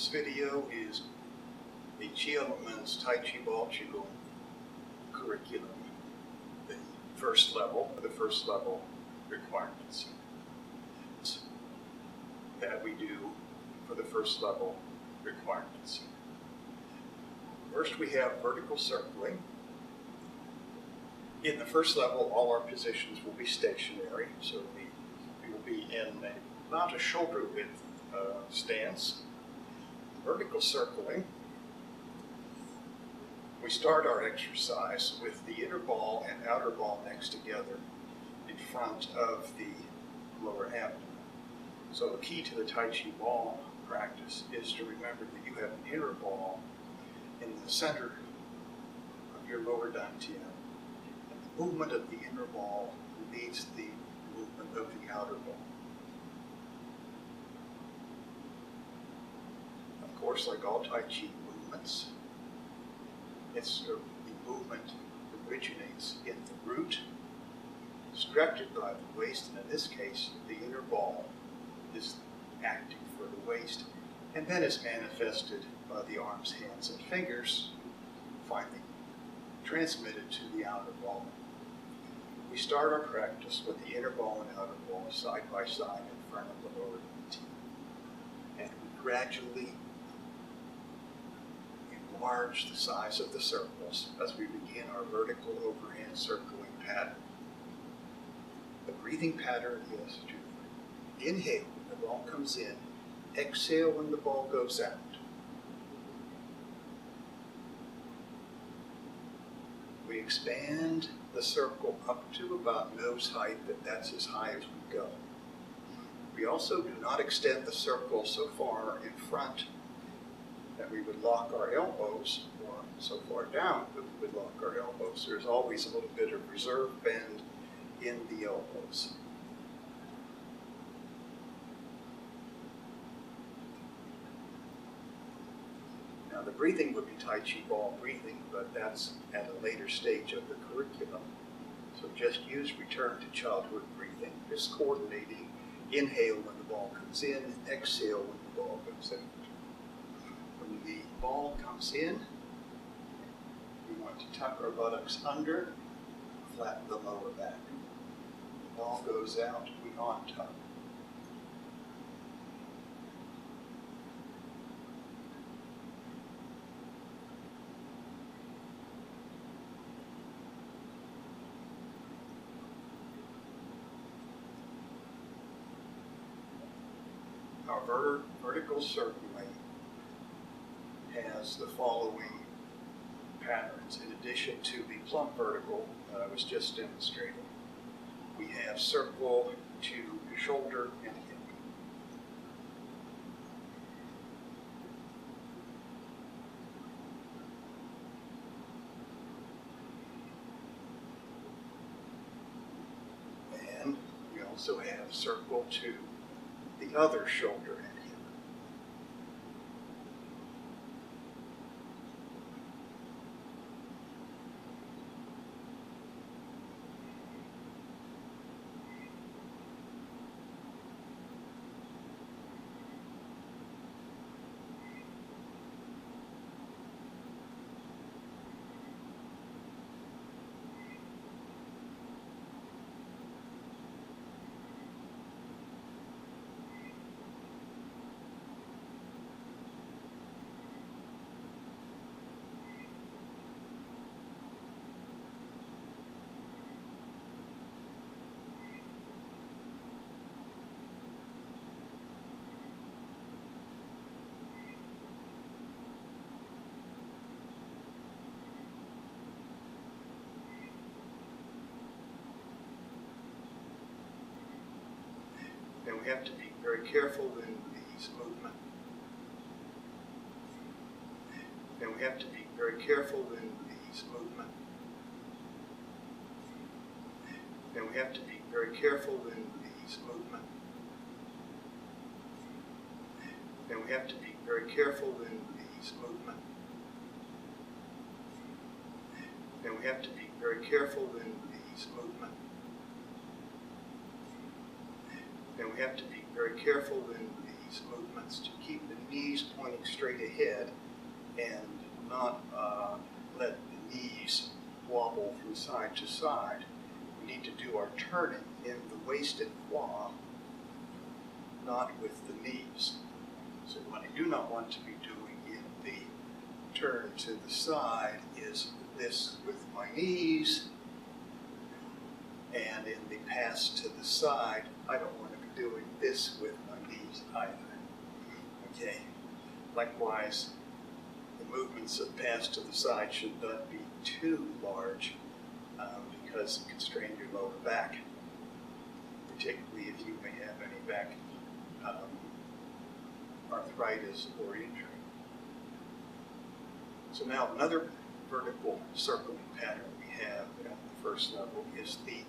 This video is the Qiongmen's Tai Chi Ball Qigong curriculum, the first level requirements that we do for the first level requirements. First, we have vertical circling. In the first level, all our positions will be stationary, so we will be in about a shoulder width stance. Vertical circling, we start our exercise with the inner ball and outer ball next together in front of the lower abdomen. So the key to the Tai Chi Ball practice is to remember that you have an inner ball in the center of your lower dantian. And the movement of the inner ball leads the movement of the outer ball. Of course, like all Tai Chi movements, the movement originates in the root, is directed by the waist, and in this case, the inner ball is acting for the waist, and then is manifested by the arms, hands, and fingers, finally transmitted to the outer ball. We start our practice with the inner ball and outer ball side by side in front of the lower dantian, and we gradually enlarge the size of the circles as we begin our vertical overhand circling pattern. The breathing pattern is to inhale when the ball comes in, exhale when the ball goes out. We expand the circle up to about nose height, that's as high as we go. We also do not extend the circle so far in front that we would lock our elbows, or so far down that we would lock our elbows. There's always a little bit of reserve bend in the elbows. Now the breathing would be Tai Chi Ball breathing, but that's at a later stage of the curriculum. So just use return to childhood breathing, just coordinating, inhale when the ball comes in, exhale when the ball goes out. When the ball comes in, we want to tuck our buttocks under, flatten the lower back. The ball goes out, we on-tuck. Our vertical circling has the following patterns. In addition to the plumb vertical that I was just demonstrating, we have circle to shoulder and hip. And we also have circle to the other shoulder and hip. And we have to be very careful in these movements. And we have to be very careful in these movements. And we have to be very careful in these movements. And we have to be very careful in these movements. And we have to be very careful in these movements. And we have to be very careful in these these movements to keep the knees pointing straight ahead and not let the knees wobble from side to side. We need to do our turning in the waist and quad, not with the knees. So what I do not want to be doing in the turn to the side is this with my knees, and in the pass to the side, I don't want to be doing this with my knees either. Okay. Likewise, the movements of pass to the side should not be too large because it can strain your lower back, particularly if you may have any back arthritis or injury. So now another vertical circling pattern we have at the first level is the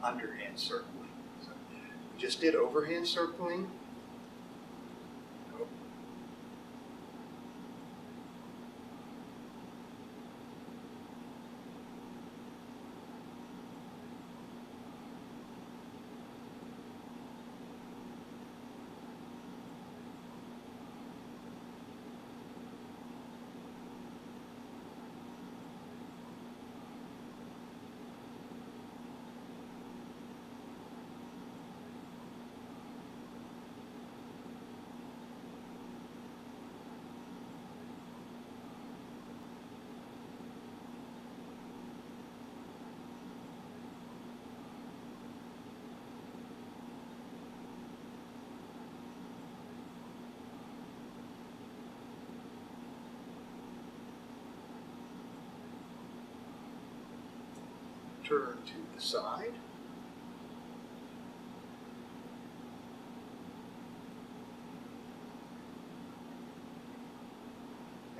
underhand circling. So we just did overhand circling. Turn to the side.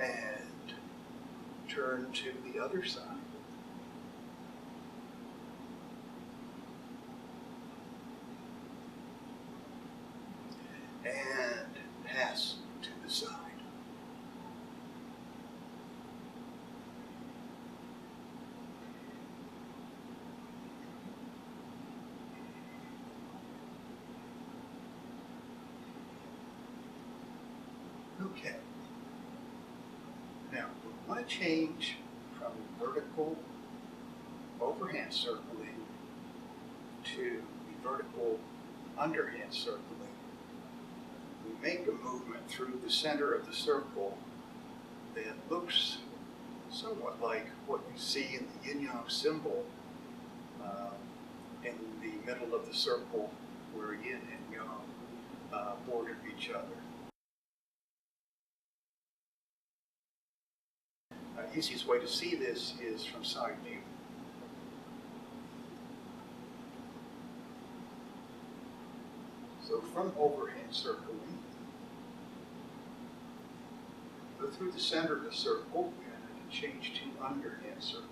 And turn to the other side. And pass to the side. Okay. Now, we want to change from vertical overhand circling to the vertical underhand circling. We make a movement through the center of the circle that looks somewhat like what you see in the yin-yang symbol in the middle of the circle where yin and yang border each other. The easiest way to see this is from side view. So from overhand circling, go through the center of the circle and change to underhand circling.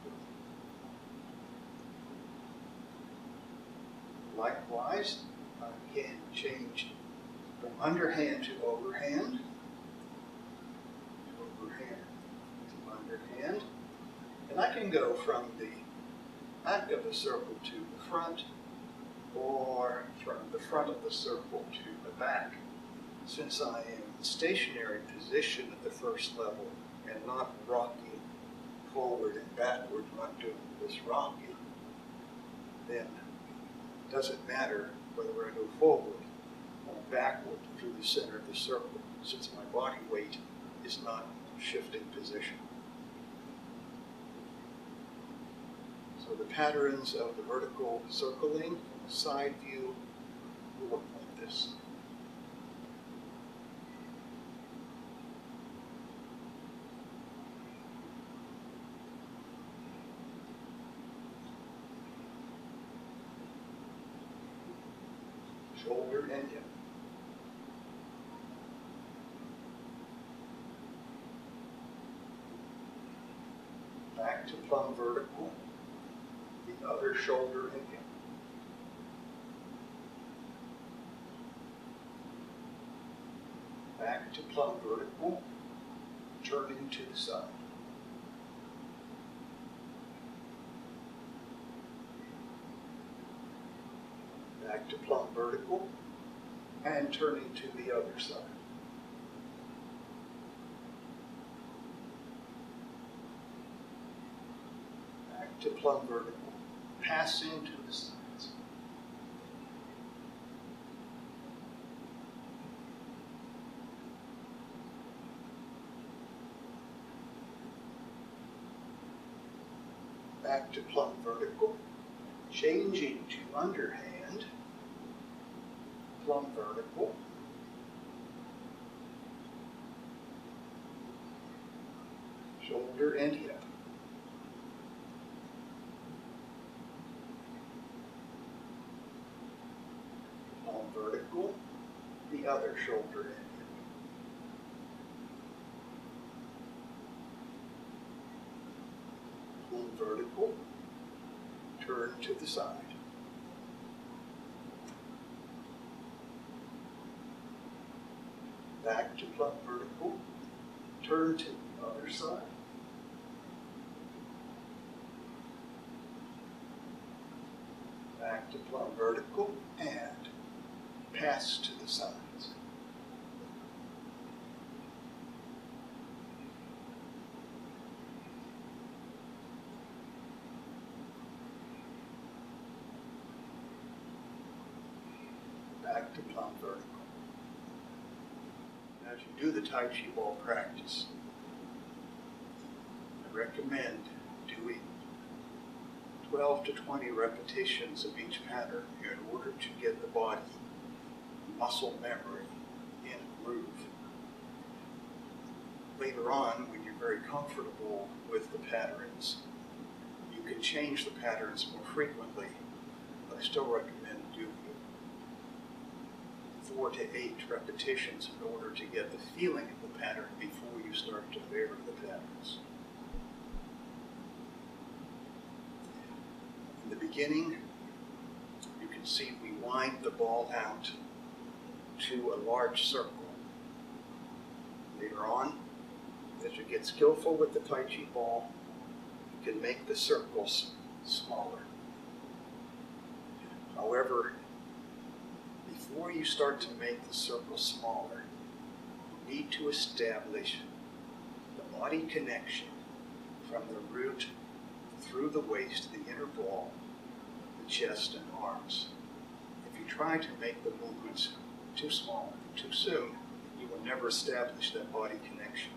Likewise, again, change from underhand to overhand, underhand, and I can go from the back of the circle to the front, or from the front of the circle to the back. Since I am in stationary position at the first level and not rocking forward and backward, not doing this rocking, then it doesn't matter whether I go forward or backward through the center of the circle, since my body weight is not shifting position. So the patterns of the vertical circling from the side view will look like this. Shoulder and hip. Back to plumb vertical. The other shoulder and hip. Back to plumb vertical, turning to the side. Back to plumb vertical, and turning to the other side. Back to plumb vertical, passing to the sides. Back to plumb vertical, changing to underhand, plumb vertical, shoulder and hip. Plumb vertical, the other shoulder and hip. Plumb vertical, turn to the side. Back to plumb vertical, turn to the other side. Back to plumb vertical and pass to the sides. Back to plumb vertical. As you do the Tai Chi Ball practice, I recommend doing 12 to 20 repetitions of each pattern in order to get the body muscle memory in a groove. Later on, when you're very comfortable with the patterns, you can change the patterns more frequently, but I still recommend doing 4 to 8 repetitions in order to get the feeling of the pattern before you start to vary the patterns. In the beginning, you can see we wind the ball out to a large circle. Later on, as you get skillful with the Tai Chi Ball, you can make the circles smaller. However, before you start to make the circle smaller, you need to establish the body connection from the root through the waist, the inner ball, the chest and arms. If you try to make the movements too small, too soon, you will never establish that body connection.